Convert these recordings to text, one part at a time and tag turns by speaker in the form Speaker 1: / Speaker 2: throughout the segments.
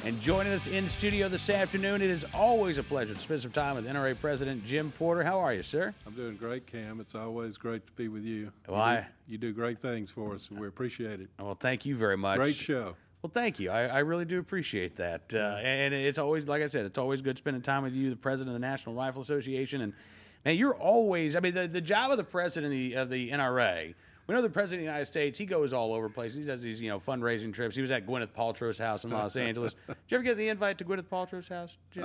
Speaker 1: And joining us in studio this afternoon, it is always a pleasure to spend some time with NRA President Jim Porter. How are you, sir?
Speaker 2: I'm doing great, Cam. It's always great to be with you.
Speaker 1: Well,
Speaker 2: you do great things for us, and we appreciate it.
Speaker 1: Well, thank you very much.
Speaker 2: Great show.
Speaker 1: Well, thank you. I really do appreciate that. And it's always, like I said, it's always good spending time with you, the president of the National Rifle Association. And, man, you're always, I mean, the job of the president of the NRA, we know the president of the United States, he goes all over places. He does these, fundraising trips. He was at Gwyneth Paltrow's house in Los Angeles. Did you ever get the invite to Gwyneth Paltrow's house, Jim?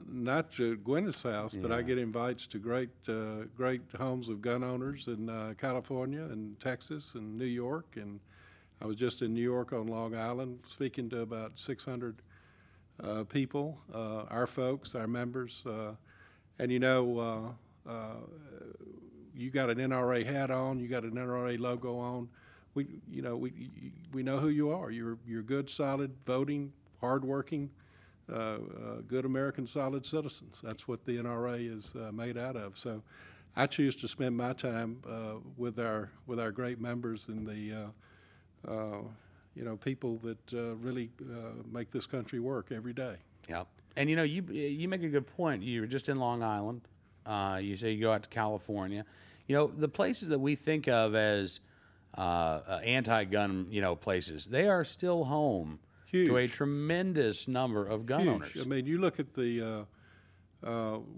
Speaker 2: Not to Gwyneth's house, but I get invites to great homes of gun owners in California and Texas and New York. And I was just in New York on Long Island speaking to about 600 people, our folks, our members. And, you got an NRA hat on, you got an NRA logo on. We know who you are. You're good, solid, voting, hardworking, good American, solid citizens. That's what the NRA is made out of. So, I choose to spend my time with our great members and the people that really make this country work every day.
Speaker 1: Yeah, and you make a good point. You were just in Long Island. You say you go out to California. The places that we think of as anti-gun, places, they are still home to a tremendous number of gun owners.
Speaker 2: I mean, you look at the,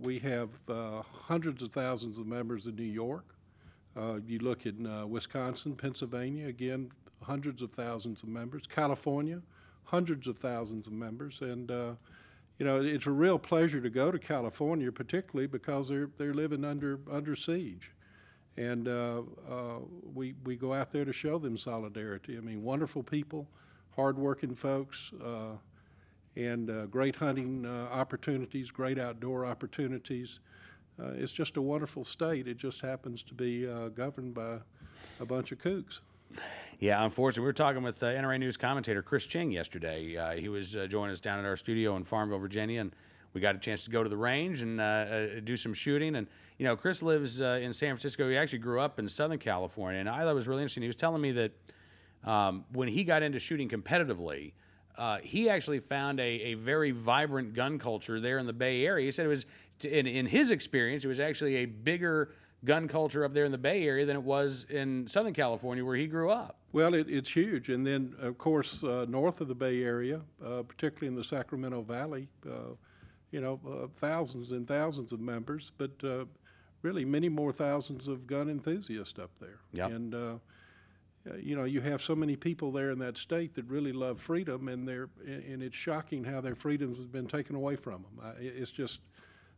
Speaker 2: we have hundreds of thousands of members in New York. You look at Wisconsin, Pennsylvania, again, hundreds of thousands of members. California, hundreds of thousands of members. And, it's a real pleasure to go to California, particularly because they're living under siege. And we go out there to show them solidarity. I mean, wonderful people, hardworking folks, and great hunting opportunities, great outdoor opportunities. It's just a wonderful state. It just happens to be governed by a bunch of kooks.
Speaker 1: Yeah, unfortunately, we were talking with NRA News commentator Chris Ching yesterday. He was joining us down at our studio in Farmville, Virginia, and we got a chance to go to the range and do some shooting. And, Chris lives in San Francisco. He actually grew up in Southern California, and I thought it was really interesting. He was telling me that when he got into shooting competitively, he actually found a very vibrant gun culture there in the Bay Area. He said it was, in his experience, it was actually a bigger gun culture up there in the Bay Area than it was in Southern California where he grew up.
Speaker 2: Well, it's huge. And then, of course, north of the Bay Area, particularly in the Sacramento Valley, thousands and thousands of members, but really many more thousands of gun enthusiasts up there.
Speaker 1: Yep.
Speaker 2: And, you have so many people there in that state that really love freedom, and it's shocking how their freedoms have been taken away from them. It's just,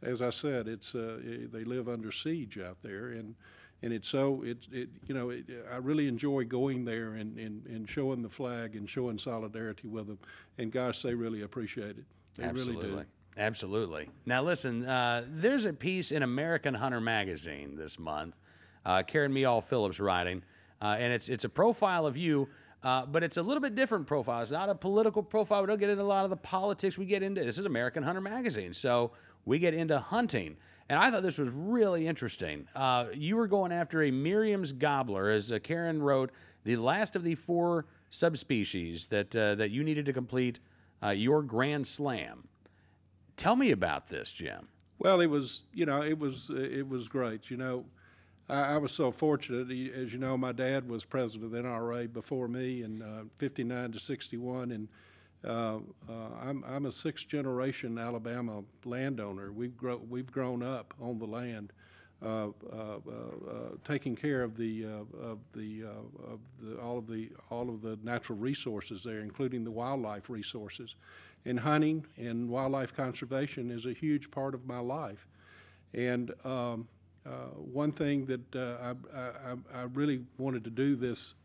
Speaker 2: as I said, they live under siege out there, and I really enjoy going there and showing the flag and showing solidarity with them, and gosh, they really appreciate it. They
Speaker 1: Absolutely.
Speaker 2: really do.
Speaker 1: Absolutely. Now, listen, there's a piece in American Hunter magazine this month, Karen Meall Phillips writing, and it's a profile of you, but it's a little bit different profile. It's not a political profile. We don't get into a lot of the politics. This is American Hunter magazine, so we get into hunting. And I thought this was really interesting. You were going after a Merriam's gobbler, as Karen wrote, the last of the 4 subspecies that you needed to complete your Grand Slam. Tell me about this, Jim.
Speaker 2: Well, it was great. I was so fortunate. As you know, my dad was president of the NRA before me in 59 to 61, and I'm a 6th-generation Alabama landowner. We've grown up on the land, taking care of all of the natural resources there, including the wildlife resources. And hunting and wildlife conservation is a huge part of my life. And one thing that I really wanted to do this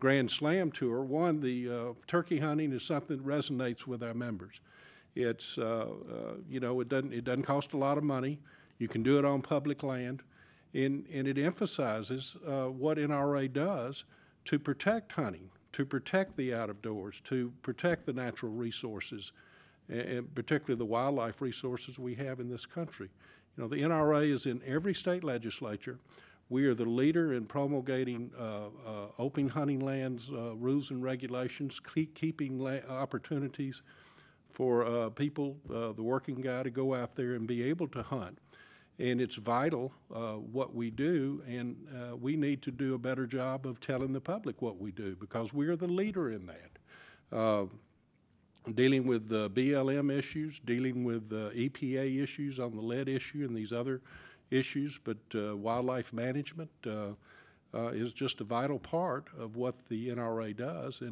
Speaker 2: Grand Slam tour, the turkey hunting is something that resonates with our members. It's, it doesn't cost a lot of money. You can do it on public land. And it emphasizes what NRA does to protect hunting, to protect the out of doors, to protect the natural resources, and particularly the wildlife resources we have in this country. The NRA is in every state legislature. We are the leader in promulgating open hunting lands rules and regulations, keeping opportunities people, the working guy, to go out there and be able to hunt. And it's vital what we do, and we need to do a better job of telling the public what we do, because we are the leader in that. Dealing with BLM issues, dealing with EPA issues on the lead issue and these other issues, but wildlife management is just a vital part of what the NRA does.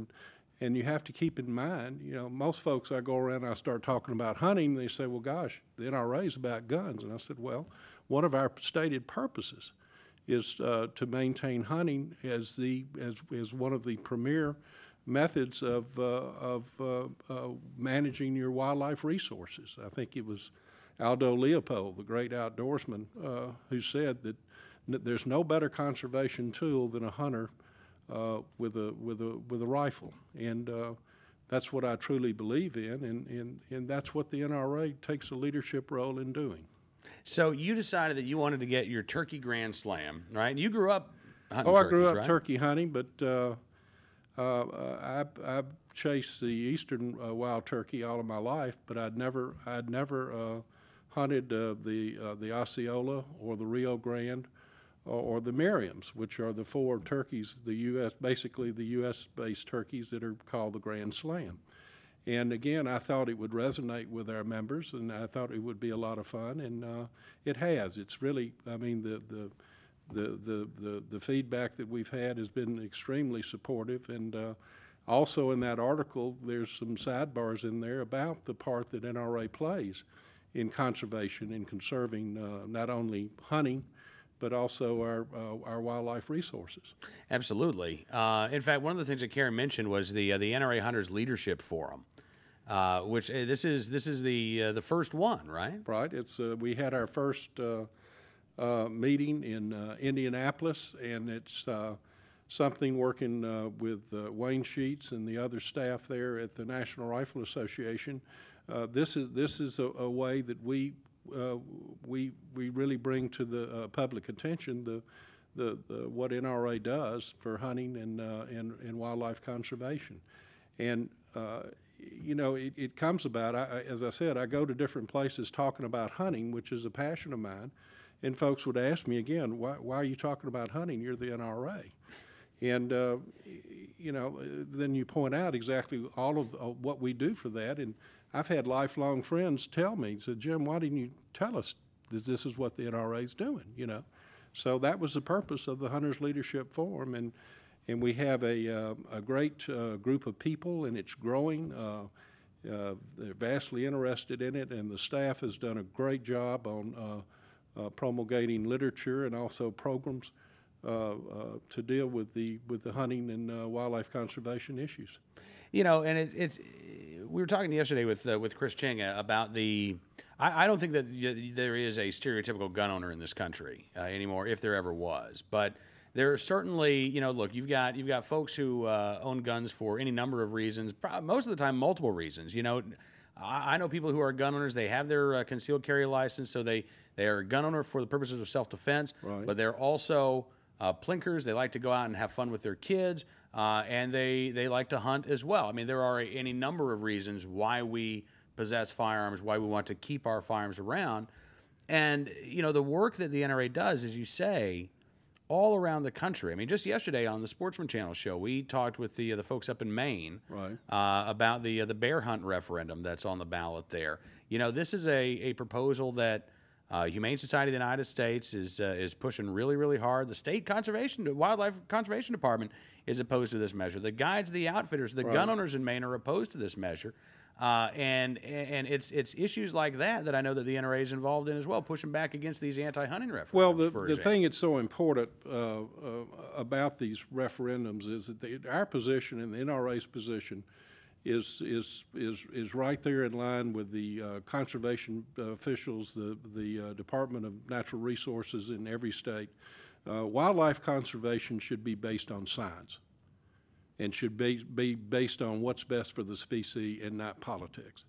Speaker 2: And you have to keep in mind, you know, most folks, I go around and I start talking about hunting, they say, well, gosh, the NRA is about guns. And I said, well, one of our stated purposes is to maintain hunting as one of the premier methods of managing your wildlife resources. I think it was Aldo Leopold, the great outdoorsman, who said that there's no better conservation tool than a hunter with a rifle, and that's what I truly believe in, and that's what the NRA takes a leadership role in doing.
Speaker 1: So you decided that you wanted to get your turkey Grand Slam, right? You grew up hunting
Speaker 2: I
Speaker 1: turkeys,
Speaker 2: grew up
Speaker 1: right?
Speaker 2: turkey hunting, but I chased the eastern wild turkey all of my life, but I'd never hunted the Osceola or the Rio Grande or the Merriams, which are the four turkeys, basically the U.S.-based turkeys that are called the Grand Slam. And again, I thought it would resonate with our members, and I thought it would be a lot of fun, and it has. It's really, I mean, the feedback that we've had has been extremely supportive, and also in that article, there's some sidebars in there about the part that NRA plays in conservation and conserving not only hunting, but also our wildlife resources.
Speaker 1: Absolutely. In fact, one of the things that Karen mentioned was the NRA Hunters Leadership Forum, which this is the first one, right?
Speaker 2: Right. It's we had our first meeting in Indianapolis, and it's something working with Wayne Sheets and the other staff there at the National Rifle Association. This is a way that we really bring to the public attention the what NRA does for hunting and wildlife conservation. And you know, it comes about, as I said, I go to different places talking about hunting, which is a passion of mine, and folks would ask me again, why are you talking about hunting? You're the NRA. And you know, then you point out exactly all of what we do for that, and I've had lifelong friends tell me, said, Jim, why didn't you tell us this is what the NRA is doing, you know? So that was the purpose of the Hunters Leadership Forum, and we have a great group of people, and it's growing. They're vastly interested in it, and the staff has done a great job on promulgating literature and also programs to deal with the hunting and wildlife conservation issues.
Speaker 1: You know, and it's we were talking yesterday with Chris Chinga about the. I don't think that there is a stereotypical gun owner in this country anymore, if there ever was. But there are certainly, you know, look, you've got folks who own guns for any number of reasons. Most of the time, multiple reasons. You know, I know people who are gun owners. They have their concealed carry license, so they are a gun owner for the purposes of self-defense.
Speaker 2: Right.
Speaker 1: But they're also plinkers. They like to go out and have fun with their kids, and they like to hunt as well. I mean, there are any number of reasons why we possess firearms, why we want to keep our firearms around. And, you know, the work that the NRA does, as you say, all around the country. I mean, just yesterday on the Sportsman Channel show, we talked with the folks up in Maine,
Speaker 2: right,
Speaker 1: about the bear hunt referendum that's on the ballot there. You know, this is a proposal that Humane Society of the United States is pushing really, really hard. The Wildlife Conservation Department is opposed to this measure. The guides, the outfitters, the gun owners in Maine are opposed to this measure. And it's issues like that I know that the NRA is involved in as well, pushing back against these anti-hunting referendums.
Speaker 2: Well, the thing that's so important about these referendums is that our position and the NRA's position is right there in line with the conservation officials, the Department of Natural Resources in every state. Wildlife conservation should be based on science, and should be based on what's best for the species and not politics.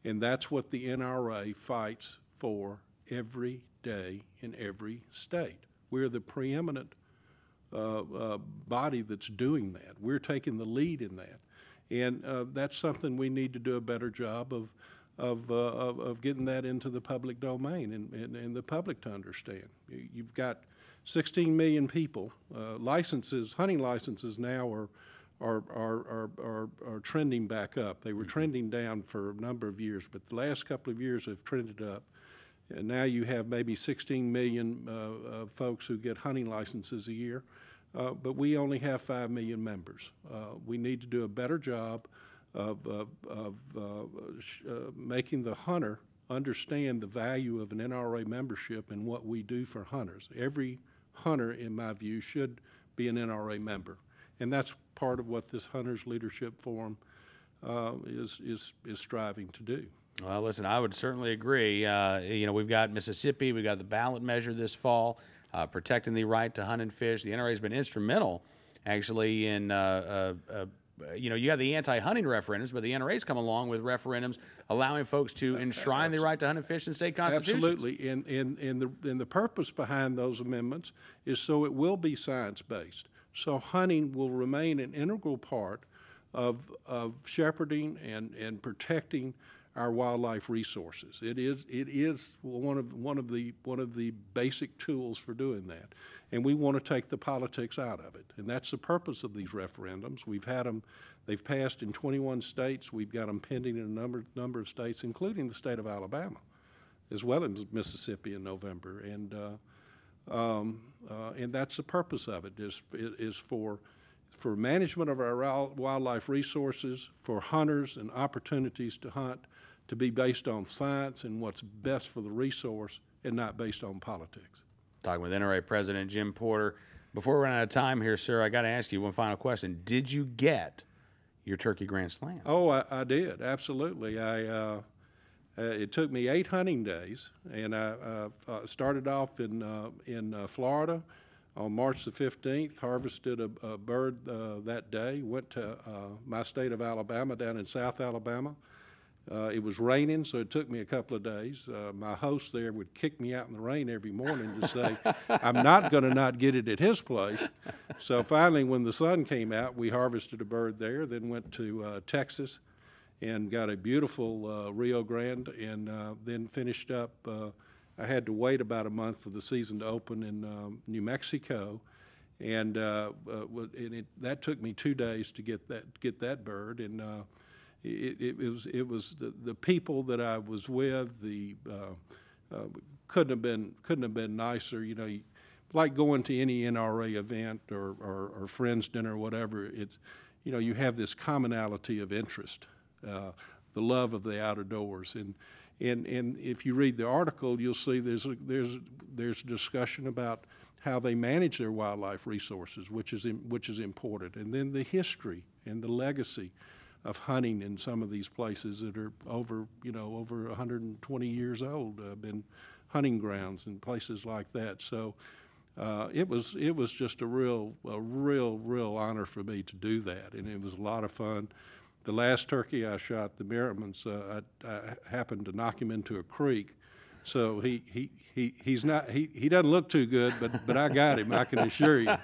Speaker 2: And that's what the NRA fights for every day in every state. We're the preeminent body that's doing that. We're taking the lead in that. And that's something we need to do a better job of getting that into the public domain and the public to understand. You've got 16 million people. Hunting licenses now are trending back up. They were trending down for a number of years, but the last couple of years have trended up. And now you have maybe 16 million folks who get hunting licenses a year, but we only have 5 million members. We need to do a better job of making the hunter understand the value of an NRA membership and what we do for hunters. Every hunter, in my view, should be an NRA member, and that's part of what this Hunters Leadership Forum is striving to do.
Speaker 1: Well, listen, I would certainly agree. We've got Mississippi, we've got the ballot measure this fall, protecting the right to hunt and fish. The NRA has been instrumental, actually, in you got the anti-hunting referendums, but the NRA's come along with referendums allowing folks to enshrine the right to hunt and fish in state constitutions.
Speaker 2: Absolutely, and the purpose behind those amendments is so it will be science-based. So hunting will remain an integral part of shepherding and protecting our wildlife resources. It is one of the basic tools for doing that, and we want to take the politics out of it. And that's the purpose of these referendums. We've had them; they've passed in 21 states. We've got them pending in a number of states, including the state of Alabama, as well as Mississippi in November. And that's the purpose of it: is for management of our wildlife resources, for hunters and opportunities to hunt, to be based on science and what's best for the resource and not based on politics.
Speaker 1: Talking with NRA President Jim Porter. Before we run out of time here, sir, I got to ask you one final question. Did you get your Turkey Grand Slam?
Speaker 2: Oh, I did, absolutely. It took me 8 hunting days, and I started off in Florida on March the 15th, harvested a bird that day, went to my state of Alabama, down in South Alabama. It was raining, so it took me a couple of days. My host there would kick me out in the rain every morning to say, I'm not going to not get it at his place. So finally, when the sun came out, we harvested a bird there, then went to Texas and got a beautiful Rio Grande, and then finished up. I had to wait about a month for the season to open in New Mexico, and that took me 2 days to get that bird. And it was the people that I was with. Couldn't have been nicer. You know, like going to any NRA event or friends dinner or whatever. It's, you know, you have this commonality of interest, the love of the outdoors. And if you read the article, you'll see there's discussion about how they manage their wildlife resources, which is important, and then the history and the legacy of hunting in some of these places that are over 120 years old, been hunting grounds and places like that. So it was just a real honor for me to do that, and it was a lot of fun. The last turkey I shot, the Merrimans, I happened to knock him into a creek, so he doesn't look too good, but I got him, I can assure you.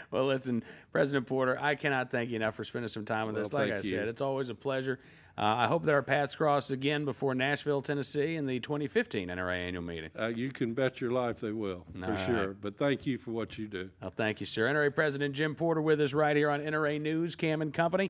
Speaker 1: Well, listen, President Porter, I cannot thank you enough for spending some time with us. Like I said, it's always a pleasure. I hope that our paths cross again before Nashville, Tennessee in the 2015 NRA annual meeting.
Speaker 2: You can bet your life they will, for sure. But thank you for what you do.
Speaker 1: Well, thank you, sir. NRA President Jim Porter with us right here on NRA News, Cam and Company.